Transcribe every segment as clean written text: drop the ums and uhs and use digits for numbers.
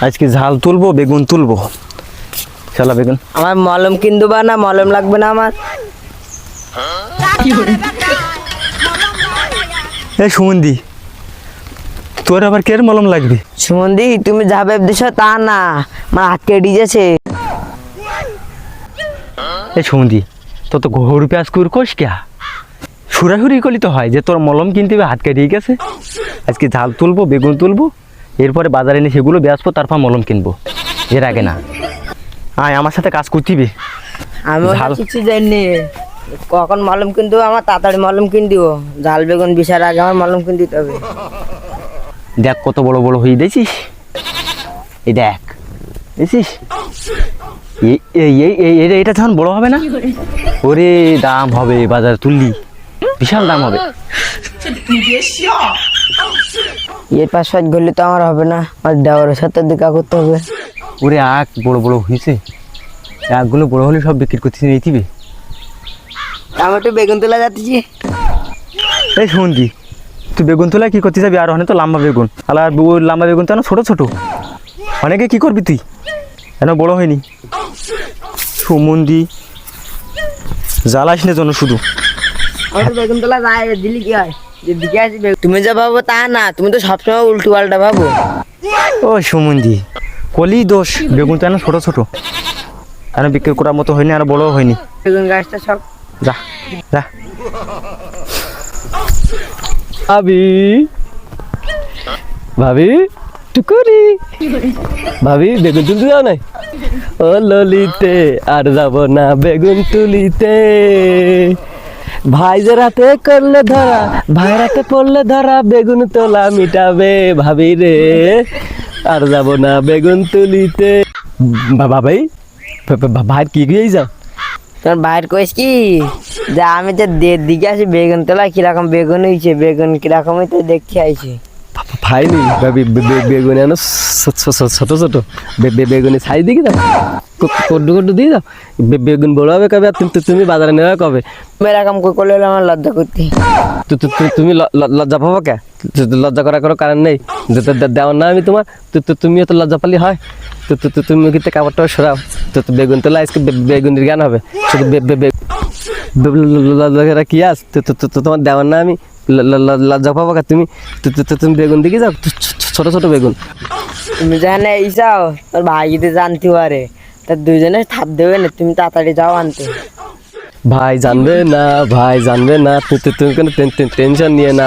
আজকে ঝাল তুলবো, বেগুন তুলবো। চলো বেগুন। আমার মলম কিনবো বা না, মলম লাগবে না আমার। এই সুমন্দি, তোর আবার কের মলম লাগবে? সুমন্দি, তুমি যা ভেবছ তা না, আমার হাত কেটে গেছে। এই সুমন্দি, তো তো ঘর পেঁয়াজ কুর কোষ ক্যা সুরাসুরি করলি তো হয় যে তোর মলম কিনতে হবে, হাত কেটে গেছে। আজকে ঝাল তুলবো, বেগুন তুলবো, এরপরে বাজারে এনে সেগুলো বেচবো, তারপর মলম কিনবো। এর আগে না। আয় আমার সাথে কাজ করতিবে। আমি কিছু জানি কখন মলম কিনতে হবে, আমার তাড়াতাড়ি মলম কিন দিও। ঝাল বেগুন বিশার আগে আমার মলম কিন দিতে হবে। দেখ কত বড় বড় হয়ে দেখছিস, এই দেখ দেখছিস, এটা যখন বড় হবে না, ওরে দাম হবে, বাজারে তুললি বিশাল দাম হবে। এর পাশ ঘুরলে তো আমার হবে না, আমার দেওয়ারের সাথে দেখা করতে হবে। ওরে আখ বড় বড় হয়েছে, আখগুলো বড় হলে সব বিক্রি করতে নিতিবে। আমি একটু বেগুন তোলা যাচ্ছি। এই শুনছি, তুই বেগুন তোলা কি করতে যাবি? আর অনেক তো লম্বা বেগুন, আর লম্বা বেগুন তো না ছোটো ছোটো, অনেকে কি করবি তুই? কেন বড় হয়নি? সুমন্দি জ্বালাস না জন্য শুধু। আমার বেগুন তোলা যায়, দিলি কি হয়? দিকে আসি তুমি যা ভাবো তা না, তুমি তো সবসময় উল্টো পাল্টা ভাবো। ও সুমন্দি, কলি দোষ, বেগুন তো না ছোটো ছোটো, আর বিক্রি করার মতো হয়নি, আর বড়ও হয়নি। বেগুন গাছটা সব যা যা। ভাবি ভাবি টুকুরি ভাবি, বেগুন তুলতে যাও নাই? ও ললিতে আর যাব না বেগুন তুলিতে, ভাই যে রাতে করলে ধরা, ভাই রাতে পড়লে ধরা, বেগুন তোলা মিটাবে ভাবি রে, আর যাব না বেগুন তুলিতে। ভাই ভাই কি গিয়েই যাও? তোমার বাইর কইস কি যে আমি যে দিকে আসি বেগুন তোলা, কিরকম বেগুন হয়েছে, বেগুন কিরকম হইতে দেখতে আইছি। ভাইনি বেগুন এনো ছোট ছোট বেগুনি ছাই দিকে দাও, কড্ডু কড্ডু দিয়ে দাও। বেগুন বড় হবে কবে, তুমি বাজারে নেওয়া কবে? এরকম করলে আমার লজ্জা করতে। তুমি লজ্জা পাবো কে? লজ্জা করার কোনো কারণ নেই, দেওয়ার না আমি তোমার, তুমিও তো লজ্জা পালি হয়। তুমি কিন্তু কাপড়টা সরাও, তো বেগুন তোলা আজকে বেগুনের জ্ঞান হবে শুধু। লজ্জা কি আস, তোমার দেওয়ার না আমি, লজ্জা পাবো কে তুমি? তুমি বেগুন দিকে যাও, ছোট ছোট বেগুন। তুমি জানে এইসাও তোর ভাই যদি জানতে পারে, তার দুইজনে থাপ দেবে না, তুমি তাড়াতাড়ি যাও আনতে। ভাই জানবে না, ভাই জানবে না, তুমি কোনো টেনশন নিয়ে না,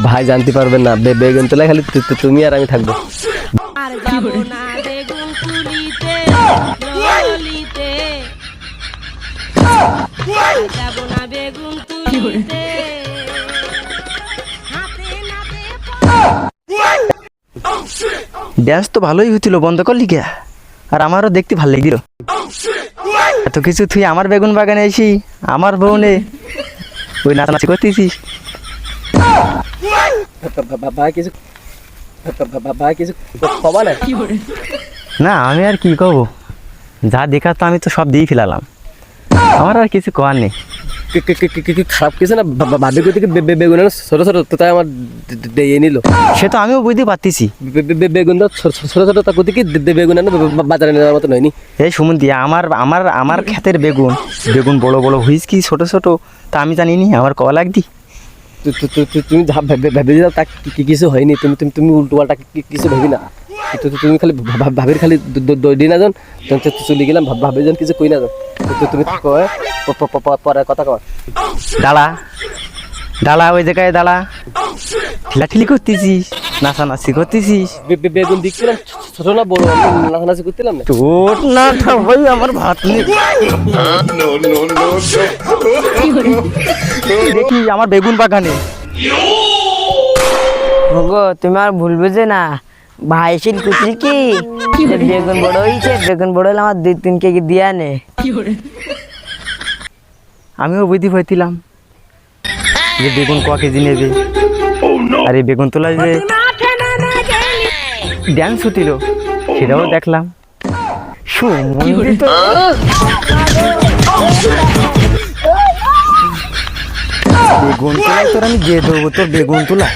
ভাই জানতে পারবে না। বেগুন তোলা খালি তুমি আর আমি থাকবো। ড্যান্স তো ভালোই হয়েছিল, বন্ধ করলি কে? আর আমারও দেখতে ভালো লাগছিল। এত কিছু তুই আমার বেগুন বাগানে এসি, আমার বউনে ওই নাচানাচি করতেছিস। ভাই কিছু কবা না? না আমি আর কি করবো, যা দেখার তো আমি তো সব দিয়ে ফেলালাম, আমার আর কিছু করার নেই। খারাপ কিছু না, ভাবি থেকে বেগুন ছোট ছোট, তো তাই আমার দিয়ে নিল। সে তো আমিও বুঝতে পারতেছি। বেগুন ছোট ছোট, তা কোথেকে বেগুন আনো, বাজারে নেওয়ার মতো নয়নি। এই সুমন্তি, আমার আমার আমার ক্ষেতের বেগুন, বেগুন বড় বড় হইস কি ছোট ছোট তা আমি জানিনি, আমার কওয়া লাগদি। তুমি যা ভেবে যাও তা কিছু হয়নি, তুমি উল্টো পাল্টা কিছু ভাবি না। তুমি খালি ভাবির খালি দৌড়ি না যান, চলে গেলাম, ভাবি যান কিছু কই না যান। তুমি পরে কথা কর। দাঁড়া দাঁড়া, ওই জায়গায় দাঁড়া, ঠেলাঠেলি করতেছিস, নাচানাচি করতেছিস। বেগুন দেখছিলাম ছোট না বড়, নাচানাচি করছিলাম না। তোর না ভাই আমার ভাত নেই। দেখি আমার বেগুন বাগানে। গো তুমি আর ভুল বুঝে না, ভাই এসে কুচি কি বেগুন বড় হয়েছে, বেগুন বড় হলে আমার 2-3 কেজি দিয়া নে। আমিও বুঝতে পারছিলাম যে বেগুন ক কেজি নেবে, আর এই বেগুন তোলা যে ড্যান্স হচ্ছিল সেটাও দেখলাম। বেগুন তোলায় তোর আমি দিয়ে দেবো, তোর বেগুন তোলা।